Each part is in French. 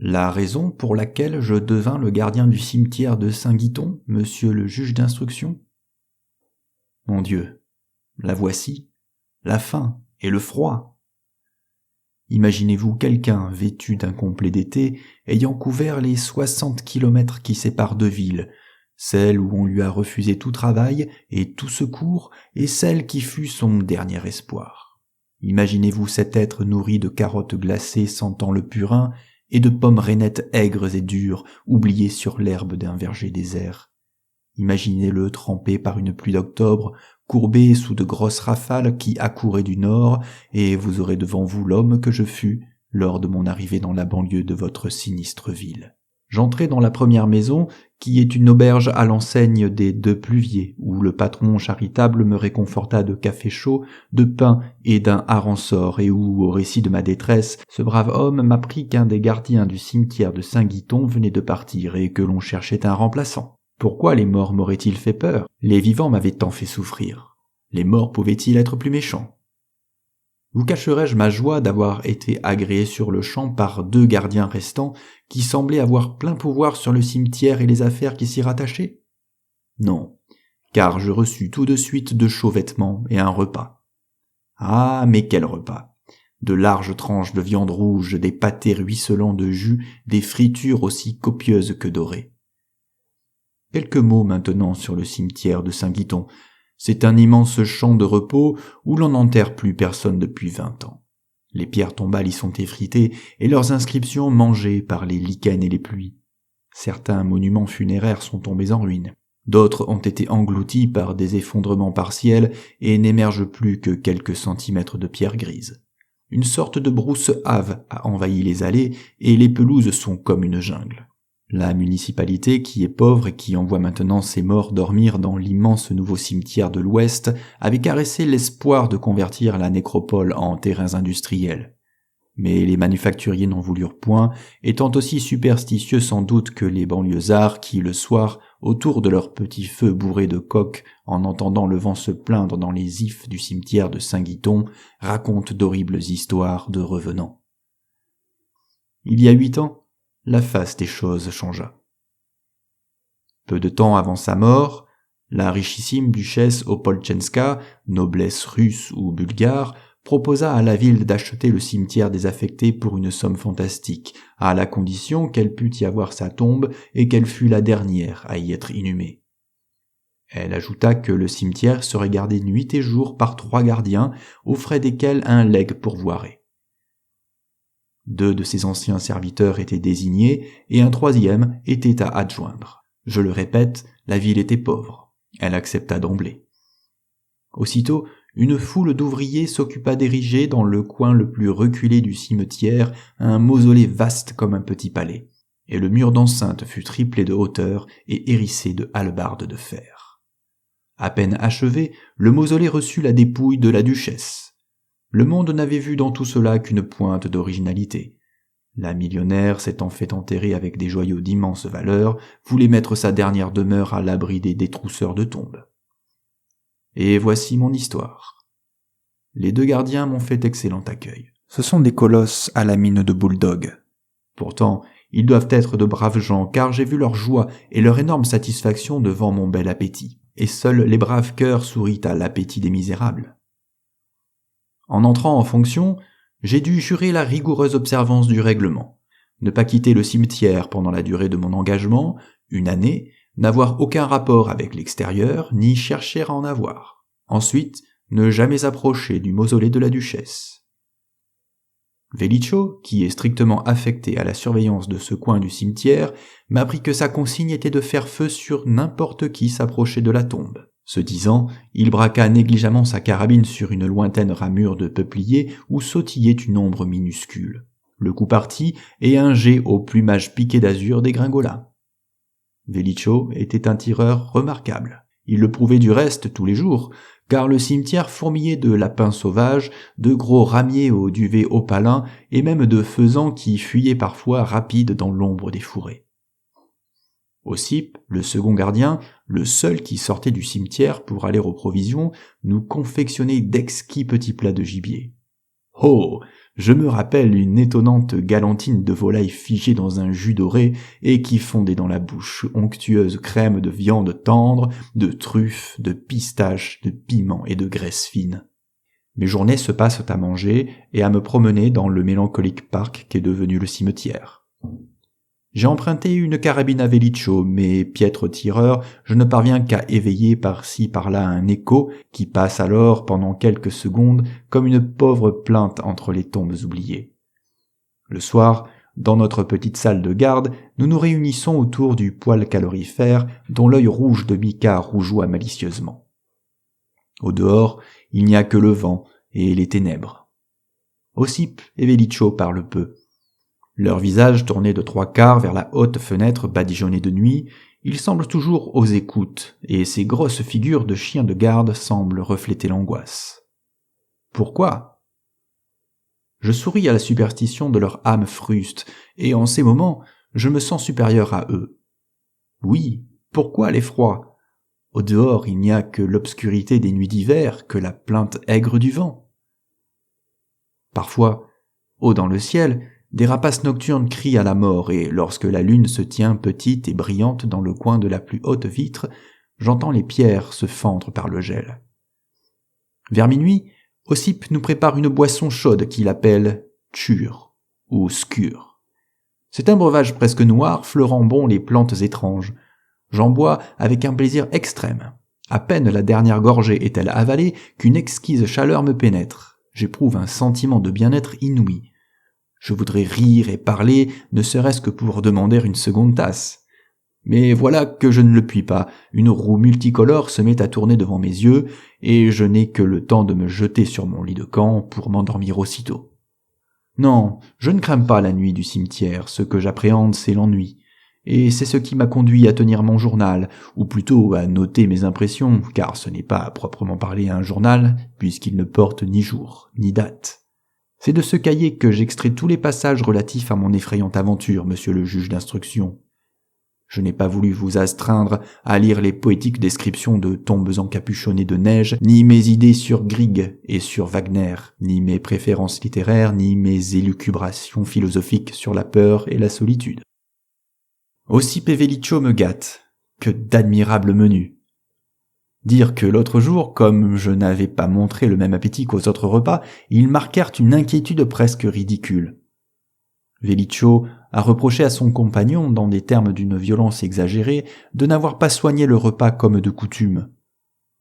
La raison pour laquelle je devins le gardien du cimetière de Saint-Guiton, monsieur le juge d'instruction ? Mon Dieu, la voici, la faim et le froid. Imaginez-vous quelqu'un vêtu d'un complet d'été, ayant couvert les 60 kilomètres qui séparent deux villes, celle où on lui a refusé tout travail et tout secours, et celle qui fut son dernier espoir. Imaginez-vous cet être nourri de carottes glacées sentant le purin et de pommes rainettes aigres et dures, oubliées sur l'herbe d'un verger désert. Imaginez-le trempé par une pluie d'octobre, courbé sous de grosses rafales qui accouraient du nord, et vous aurez devant vous l'homme que je fus lors de mon arrivée dans la banlieue de votre sinistre ville. J'entrai dans la première maison, qui est une auberge à l'enseigne des Deux Pluviers, où le patron charitable me réconforta de café chaud, de pain et d'un harançor, et où, au récit de ma détresse, ce brave homme m'apprit qu'un des gardiens du cimetière de Saint-Guiton venait de partir et que l'on cherchait un remplaçant. Pourquoi les morts m'auraient-ils fait peur ? Les vivants m'avaient tant fait souffrir. Les morts pouvaient-ils être plus méchants ? Vous cacherai-je ma joie d'avoir été agréé sur le champ par 2 gardiens restants qui semblaient avoir plein pouvoir sur le cimetière et les affaires qui s'y rattachaient ? Non, car je reçus tout de suite de chauds vêtements et un repas. Ah, mais quel repas ! De larges tranches de viande rouge, des pâtés ruisselants de jus, des fritures aussi copieuses que dorées. Quelques mots maintenant sur le cimetière de Saint-Guiton. C'est un immense champ de repos où l'on n'enterre plus personne depuis 20 ans. Les pierres tombales y sont effritées et leurs inscriptions mangées par les lichens et les pluies. Certains monuments funéraires sont tombés en ruine. D'autres ont été engloutis par des effondrements partiels et n'émergent plus que quelques centimètres de pierre grise. Une sorte de brousse hâve a envahi les allées et les pelouses sont comme une jungle. La municipalité, qui est pauvre et qui envoie maintenant ses morts dormir dans l'immense nouveau cimetière de l'Ouest, avait caressé l'espoir de convertir la nécropole en terrains industriels. Mais les manufacturiers n'en voulurent point, étant aussi superstitieux sans doute que les banlieusards qui, le soir, autour de leur petit feu bourré de coques, en entendant le vent se plaindre dans les ifs du cimetière de Saint-Guiton, racontent d'horribles histoires de revenants. Il y a 8 ans, la face des choses changea. Peu de temps avant sa mort, la richissime duchesse Opolchenska, noblesse russe ou bulgare, proposa à la ville d'acheter le cimetière désaffecté pour une somme fantastique, à la condition qu'elle pût y avoir sa tombe et qu'elle fût la dernière à y être inhumée. Elle ajouta que le cimetière serait gardé nuit et jour par 3 gardiens, aux frais desquels un legs pourvoirait. 2 de ses anciens serviteurs étaient désignés et un 3e était à adjoindre. Je le répète, la ville était pauvre. Elle accepta d'emblée. Aussitôt, une foule d'ouvriers s'occupa d'ériger dans le coin le plus reculé du cimetière un mausolée vaste comme un petit palais, et le mur d'enceinte fut triplé de hauteur et hérissé de hallebardes de fer. À peine achevé, le mausolée reçut la dépouille de la duchesse. Le monde n'avait vu dans tout cela qu'une pointe d'originalité. La millionnaire, s'étant fait enterrer avec des joyaux d'immense valeur, voulait mettre sa dernière demeure à l'abri des détrousseurs de tombes. Et voici mon histoire. Les 2 gardiens m'ont fait excellent accueil. Ce sont des colosses à la mine de bulldog. Pourtant, ils doivent être de braves gens, car j'ai vu leur joie et leur énorme satisfaction devant mon bel appétit. Et seuls les braves cœurs sourient à l'appétit des misérables. En entrant en fonction, j'ai dû jurer la rigoureuse observance du règlement, ne pas quitter le cimetière pendant la durée de mon engagement, 1 année, n'avoir aucun rapport avec l'extérieur, ni chercher à en avoir. Ensuite, ne jamais approcher du mausolée de la duchesse. Velicho, qui est strictement affecté à la surveillance de ce coin du cimetière, m'apprit que sa consigne était de faire feu sur n'importe qui s'approchait de la tombe. Ce disant, il braqua négligemment sa carabine sur une lointaine ramure de peuplier où sautillait une ombre minuscule. Le coup partit et un jet au plumage piqué d'azur dégringola. Velicho était un tireur remarquable. Il le prouvait du reste tous les jours, car le cimetière fourmillait de lapins sauvages, de gros ramiers au duvet opalin et même de faisans qui fuyaient parfois rapides dans l'ombre des fourrés. Ossip, le second gardien, le seul qui sortait du cimetière pour aller aux provisions, nous confectionnait d'exquis petits plats de gibier. Oh, je me rappelle une étonnante galantine de volaille figée dans un jus doré et qui fondait dans la bouche, onctueuse crème de viande tendre, de truffes, de pistaches, de piments et de graisse fine. Mes journées se passent à manger et à me promener dans le mélancolique parc qu'est devenu le cimetière. J'ai emprunté une carabine à Velicho, mais piètre tireur, je ne parviens qu'à éveiller par-ci par-là un écho qui passe alors pendant quelques secondes comme une pauvre plainte entre les tombes oubliées. Le soir, dans notre petite salle de garde, nous nous réunissons autour du poêle calorifère dont l'œil rouge de Mika rougeoie malicieusement. Au dehors, il n'y a que le vent et les ténèbres. Ossip et Velicho parlent peu. Leurs visages tournés de trois quarts vers la haute fenêtre badigeonnée de nuit, ils semblent toujours aux écoutes, et ces grosses figures de chiens de garde semblent refléter l'angoisse. Pourquoi ? Je souris à la superstition de leur âme fruste, et en ces moments, je me sens supérieur à eux. Oui, pourquoi l'effroi ? Au dehors, il n'y a que l'obscurité des nuits d'hiver, que la plainte aigre du vent. Parfois, haut dans le ciel, des rapaces nocturnes crient à la mort, et lorsque la lune se tient petite et brillante dans le coin de la plus haute vitre, j'entends les pierres se fendre par le gel. Vers minuit, Ossip nous prépare une boisson chaude qu'il appelle tchur ou skur. C'est un breuvage presque noir fleurant bon les plantes étranges. J'en bois avec un plaisir extrême. À peine la dernière gorgée est-elle avalée qu'une exquise chaleur me pénètre. J'éprouve un sentiment de bien-être inouï. Je voudrais rire et parler, ne serait-ce que pour demander une seconde tasse. Mais voilà que je ne le puis pas, une roue multicolore se met à tourner devant mes yeux, et je n'ai que le temps de me jeter sur mon lit de camp pour m'endormir aussitôt. Non, je ne crains pas la nuit du cimetière, ce que j'appréhende c'est l'ennui, et c'est ce qui m'a conduit à tenir mon journal, ou plutôt à noter mes impressions, car ce n'est pas à proprement parler un journal, puisqu'il ne porte ni jour, ni date. C'est de ce cahier que j'extrais tous les passages relatifs à mon effrayante aventure, monsieur le juge d'instruction. Je n'ai pas voulu vous astreindre à lire les poétiques descriptions de tombes encapuchonnées de neige, ni mes idées sur Grieg et sur Wagner, ni mes préférences littéraires, ni mes élucubrations philosophiques sur la peur et la solitude. Ossip et Velicho me gâtent. Que d'admirables menus. Dire que l'autre jour, comme je n'avais pas montré le même appétit qu'aux autres repas, ils marquèrent une inquiétude presque ridicule. Velicho a reproché à son compagnon, dans des termes d'une violence exagérée, de n'avoir pas soigné le repas comme de coutume.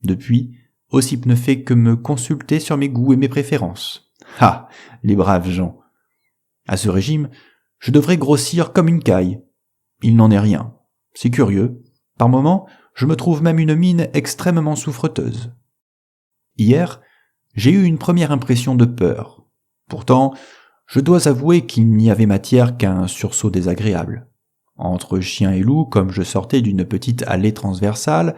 Depuis, Ossip ne fait que me consulter sur mes goûts et mes préférences. Ah, les braves gens. À ce régime, je devrais grossir comme une caille. Il n'en est rien. C'est curieux. Par moments, je me trouve même une mine extrêmement souffreteuse. Hier, j'ai eu une première impression de peur. Pourtant, je dois avouer qu'il n'y avait matière qu'à un sursaut désagréable. Entre chien et loup, comme je sortais d'une petite allée transversale,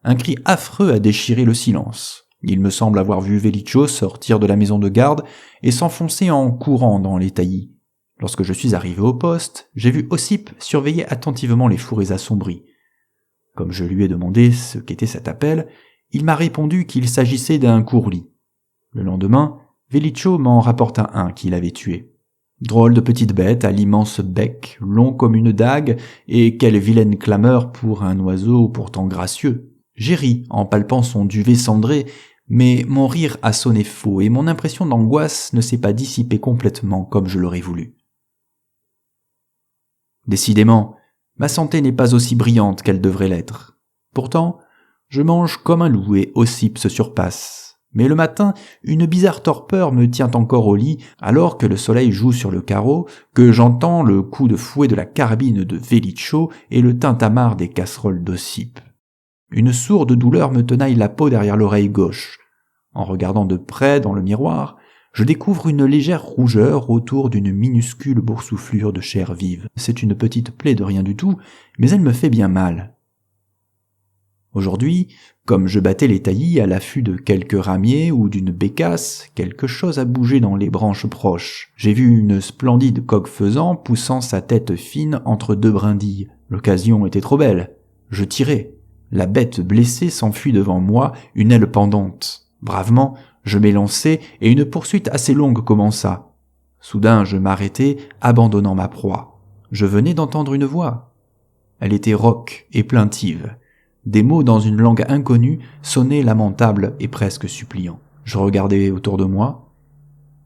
un cri affreux a déchiré le silence. Il me semble avoir vu Velicho sortir de la maison de garde et s'enfoncer en courant dans les taillis. Lorsque je suis arrivé au poste, j'ai vu Ossip surveiller attentivement les fourrés assombris. Comme je lui ai demandé ce qu'était cet appel, il m'a répondu qu'il s'agissait d'un courlis. Le lendemain, Velicho m'en rapporta un qu'il avait tué. Drôle de petite bête à l'immense bec, long comme une dague, et quelle vilaine clameur pour un oiseau pourtant gracieux. J'ai ri en palpant son duvet cendré, mais mon rire a sonné faux et mon impression d'angoisse ne s'est pas dissipée complètement comme je l'aurais voulu. Décidément, ma santé n'est pas aussi brillante qu'elle devrait l'être. Pourtant, je mange comme un loup et Ossip se surpasse. Mais le matin, une bizarre torpeur me tient encore au lit alors que le soleil joue sur le carreau, que j'entends le coup de fouet de la carabine de Velicho et le tintamarre des casseroles d'Ossip. Une sourde douleur me tenaille la peau derrière l'oreille gauche. En regardant de près dans le miroir, je découvre une légère rougeur autour d'une minuscule boursouflure de chair vive. C'est une petite plaie de rien du tout, mais elle me fait bien mal. Aujourd'hui, comme je battais les taillis à l'affût de quelques ramiers ou d'une bécasse, quelque chose a bougé dans les branches proches. J'ai vu une splendide coq-faisan poussant sa tête fine entre deux brindilles. L'occasion était trop belle. Je tirai. La bête blessée s'enfuit devant moi, une aile pendante. Bravement, Je m'élançai et une poursuite assez longue commença. Soudain, je m'arrêtai, abandonnant ma proie. Je venais d'entendre une voix. Elle était rauque et plaintive. Des mots dans une langue inconnue sonnaient lamentables et presque suppliants. Je regardai autour de moi.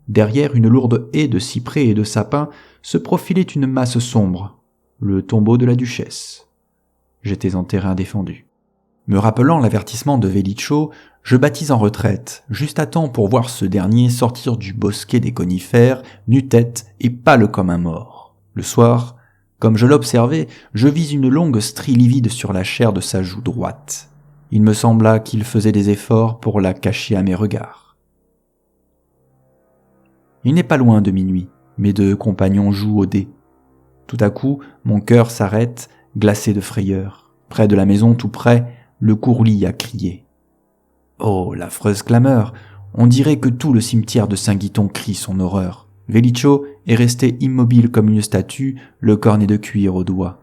Derrière une lourde haie de cyprès et de sapins se profilait une masse sombre, le tombeau de la duchesse. J'étais en terrain défendu. Me rappelant l'avertissement de Vélicho, je battis en retraite, juste à temps pour voir ce dernier sortir du bosquet des conifères, nu-tête et pâle comme un mort. Le soir, comme je l'observais, je vis une longue strie livide sur la chair de sa joue droite. Il me sembla qu'il faisait des efforts pour la cacher à mes regards. Il n'est pas loin de minuit, mes deux compagnons jouent au dé. Tout à coup, mon cœur s'arrête, glacé de frayeur. Près de la maison, tout près, le courlis a crié. Oh, l'affreuse clameur! On dirait que tout le cimetière de Saint-Guiton crie son horreur. Vélicho est resté immobile comme une statue, le cornet de cuir au doigt.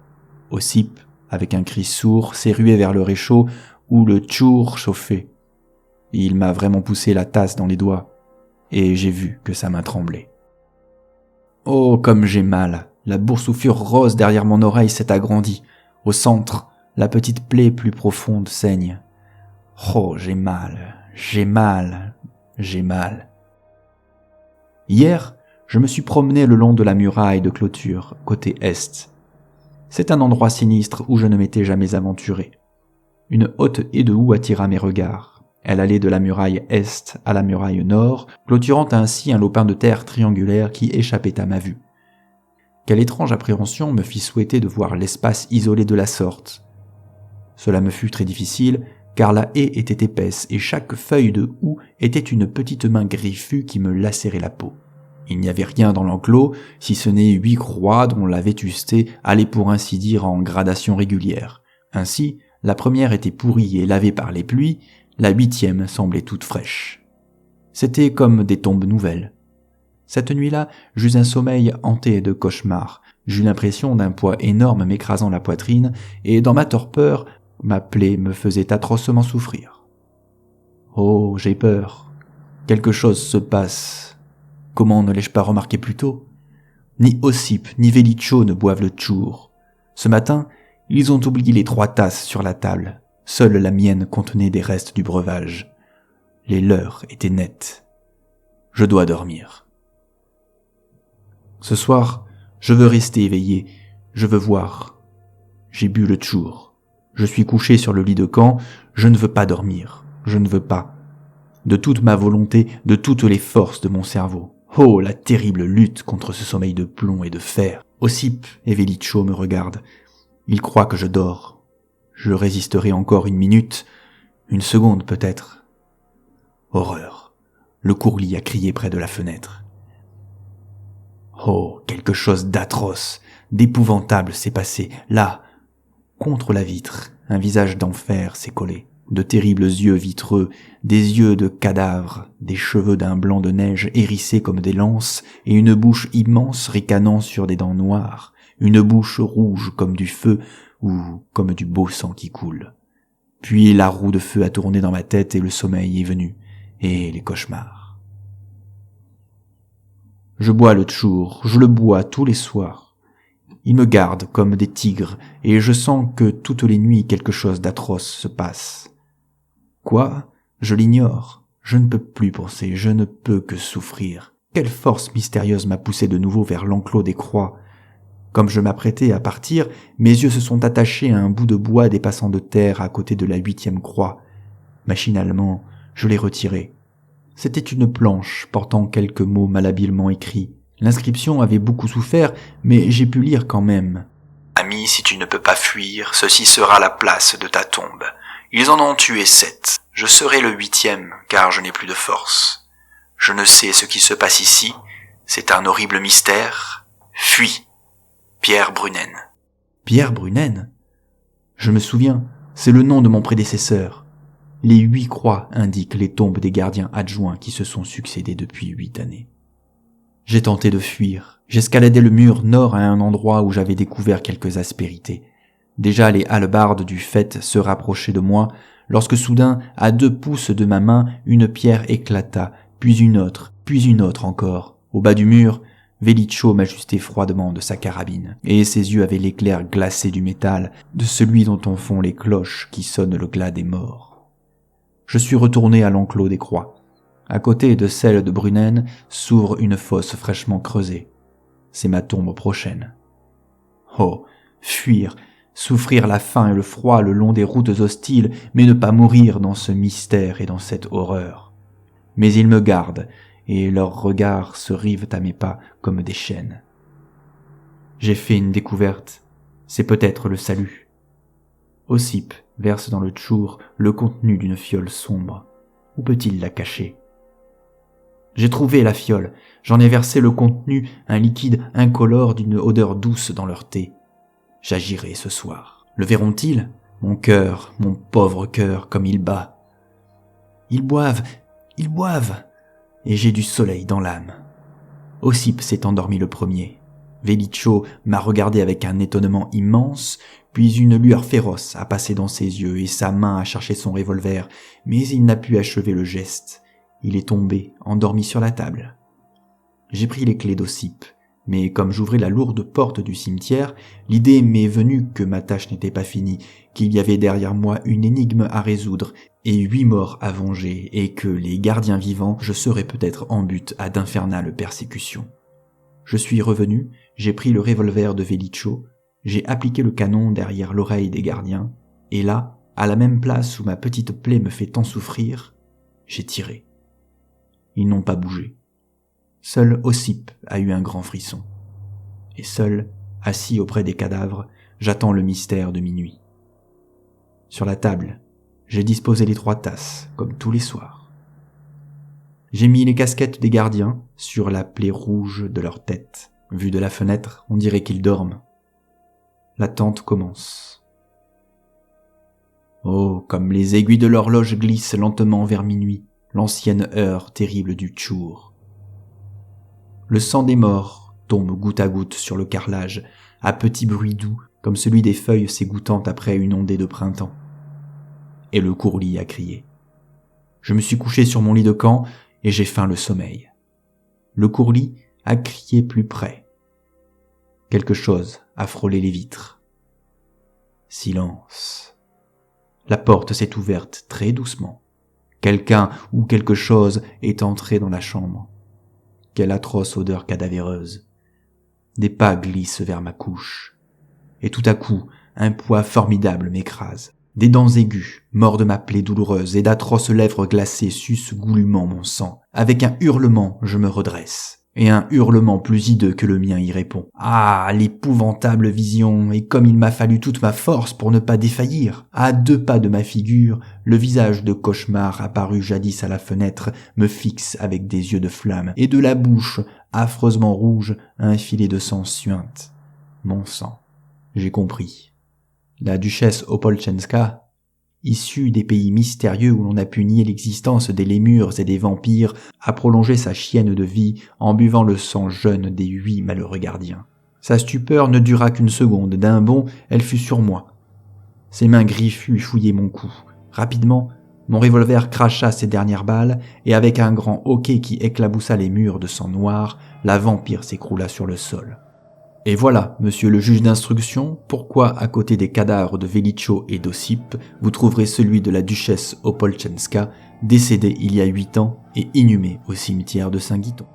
Ossip, avec un cri sourd, s'est rué vers le réchaud où le tchour chauffait. Il m'a vraiment poussé la tasse dans les doigts, et j'ai vu que sa main tremblait. Oh, comme j'ai mal! La boursouflure rose derrière mon oreille s'est agrandie. Au centre, la petite plaie plus profonde saigne. Oh, j'ai mal, j'ai mal, j'ai mal. Hier, je me suis promené le long de la muraille de clôture, côté est. C'est un endroit sinistre où je ne m'étais jamais aventuré. Une haute haie de houx attira mes regards. Elle allait de la muraille est à la muraille nord, clôturant ainsi un lopin de terre triangulaire qui échappait à ma vue. Quelle étrange appréhension me fit souhaiter de voir l'espace isolé de la sorte. Cela me fut très difficile, car la haie était épaisse et chaque feuille de houx était une petite main griffue qui me lacérait la peau. Il n'y avait rien dans l'enclos, si ce n'est 8 croix dont la vétusté allait pour ainsi dire en gradation régulière. Ainsi, la première était pourrie et lavée par les pluies, la 8e semblait toute fraîche. C'était comme des tombes nouvelles. Cette nuit-là, j'eus un sommeil hanté de cauchemars. J'eus l'impression d'un poids énorme m'écrasant la poitrine, et dans ma torpeur, ma plaie me faisait atrocement souffrir. Oh, j'ai peur. Quelque chose se passe. Comment ne l'ai-je pas remarqué plus tôt? Ni Ossip, ni Vélicho ne boivent le tchour. Ce matin, ils ont oublié les 3 tasses sur la table. Seule la mienne contenait des restes du breuvage. Les leurs étaient nets. Je dois dormir. Ce soir, je veux rester éveillé, je veux voir. J'ai bu le tchour. Je suis couché sur le lit de camp, je ne veux pas dormir, je ne veux pas. De toute ma volonté, de toutes les forces de mon cerveau. Oh, la terrible lutte contre ce sommeil de plomb et de fer. Ossip et Vélicho me regardent. Ils croient que je dors. Je résisterai encore 1 minute, 1 seconde peut-être. Horreur. Le courlis a crié près de la fenêtre. Oh, quelque chose d'atroce, d'épouvantable s'est passé. Là, contre la vitre, un visage d'enfer s'est collé. De terribles yeux vitreux, des yeux de cadavre, des cheveux d'un blanc de neige hérissés comme des lances, et une bouche immense ricanant sur des dents noires, une bouche rouge comme du feu ou comme du beau sang qui coule. Puis la roue de feu a tourné dans ma tête et le sommeil est venu, et les cauchemars. Je bois le tchour, je le bois tous les soirs. Ils me gardent comme des tigres, et je sens que toutes les nuits quelque chose d'atroce se passe. Quoi? Je l'ignore. Je ne peux plus penser, je ne peux que souffrir. Quelle force mystérieuse m'a poussé de nouveau vers l'enclos des croix. Comme je m'apprêtais à partir, mes yeux se sont attachés à un bout de bois dépassant de terre à côté de la 8e croix. Machinalement, je l'ai retiré. C'était une planche portant quelques mots malhabilement écrits. L'inscription avait beaucoup souffert, mais j'ai pu lire quand même. « Ami, si tu ne peux pas fuir, ceci sera la place de ta tombe. Ils en ont tué 7. Je serai le 8e, car je n'ai plus de force. Je ne sais ce qui se passe ici. C'est un horrible mystère. Fuis. Pierre Brunen. » Pierre Brunen? Je me souviens, c'est le nom de mon prédécesseur. Les 8 croix indiquent les tombes des gardiens adjoints qui se sont succédés depuis 8 années. J'ai tenté de fuir. J'escaladais le mur nord à un endroit où j'avais découvert quelques aspérités. Déjà les hallebardes du faîte se rapprochaient de moi, lorsque soudain, à 2 pouces de ma main, une pierre éclata, puis une autre encore. Au bas du mur, Velicho m'ajustait froidement de sa carabine, et ses yeux avaient l'éclair glacé du métal, de celui dont on fond les cloches qui sonnent le glas des morts. Je suis retourné à l'enclos des croix. À côté de celle de Brunen s'ouvre une fosse fraîchement creusée. C'est ma tombe prochaine. Oh, fuir, souffrir la faim et le froid le long des routes hostiles, mais ne pas mourir dans ce mystère et dans cette horreur. Mais ils me gardent, et leurs regards se rivent à mes pas comme des chaînes. J'ai fait une découverte, c'est peut-être le salut. Ossip verse dans le tchour le contenu d'une fiole sombre. Où peut-il la cacher ? J'ai trouvé la fiole, j'en ai versé le contenu, un liquide incolore d'une odeur douce dans leur thé. J'agirai ce soir. Le verront-ils ? Mon cœur, mon pauvre cœur, comme il bat. Ils boivent, et j'ai du soleil dans l'âme. Ossip s'est endormi le premier. Velicho m'a regardé avec un étonnement immense, puis une lueur féroce a passé dans ses yeux et sa main a cherché son revolver, mais il n'a pu achever le geste. Il est tombé, endormi sur la table. J'ai pris les clés d'Ossip, mais comme j'ouvrais la lourde porte du cimetière, l'idée m'est venue que ma tâche n'était pas finie, qu'il y avait derrière moi une énigme à résoudre et 8 morts à venger, et que les gardiens vivants, je serais peut-être en butte à d'infernales persécutions. Je suis revenu, j'ai pris le revolver de Velicho, j'ai appliqué le canon derrière l'oreille des gardiens, et là, à la même place où ma petite plaie me fait tant souffrir, j'ai tiré. Ils n'ont pas bougé. Seul Ossip a eu un grand frisson. Et seul, assis auprès des cadavres, j'attends le mystère de minuit. Sur la table, j'ai disposé les 3 tasses, comme tous les soirs. J'ai mis les casquettes des gardiens sur la plaie rouge de leur tête. Vu de la fenêtre, on dirait qu'ils dorment. L'attente commence. Oh, comme les aiguilles de l'horloge glissent lentement vers minuit, l'ancienne heure terrible du tchour. Le sang des morts tombe goutte à goutte sur le carrelage, à petits bruits doux, comme celui des feuilles s'égouttant après une ondée de printemps. Et le courlis a crié. Je me suis couché sur mon lit de camp et j'ai feint le sommeil. Le courlis a crié plus près. Quelque chose a frôlé les vitres. Silence. La porte s'est ouverte très doucement. Quelqu'un ou quelque chose est entré dans la chambre. Quelle atroce odeur cadavéreuse. Des pas glissent vers ma couche. Et tout à coup, un poids formidable m'écrase. Des dents aiguës mordent ma plaie douloureuse et d'atroces lèvres glacées sucent goulûment mon sang. Avec un hurlement, je me redresse. Et un hurlement plus hideux que le mien y répond. Ah, l'épouvantable vision, et comme il m'a fallu toute ma force pour ne pas défaillir. À 2 pas de ma figure, le visage de cauchemar apparu jadis à la fenêtre me fixe avec des yeux de flamme, et de la bouche, affreusement rouge, un filet de sang suinte. Mon sang. J'ai compris. La duchesse Opolchenska, issue des pays mystérieux où l'on a pu nier l'existence des lémures et des vampires, a prolongé sa chienne de vie en buvant le sang jeune des 8 malheureux gardiens. Sa stupeur ne dura qu'une seconde, d'un bond, elle fut sur moi. Ses mains griffues fouillaient mon cou. Rapidement, mon revolver cracha ses dernières balles, et avec un grand hoquet qui éclaboussa les murs de sang noir, la vampire s'écroula sur le sol. Et voilà, monsieur le juge d'instruction, pourquoi à côté des cadavres de Velicho et d'Ossip, vous trouverez celui de la duchesse Opolchenska, décédée il y a 8 ans et inhumée au cimetière de Saint-Guiton.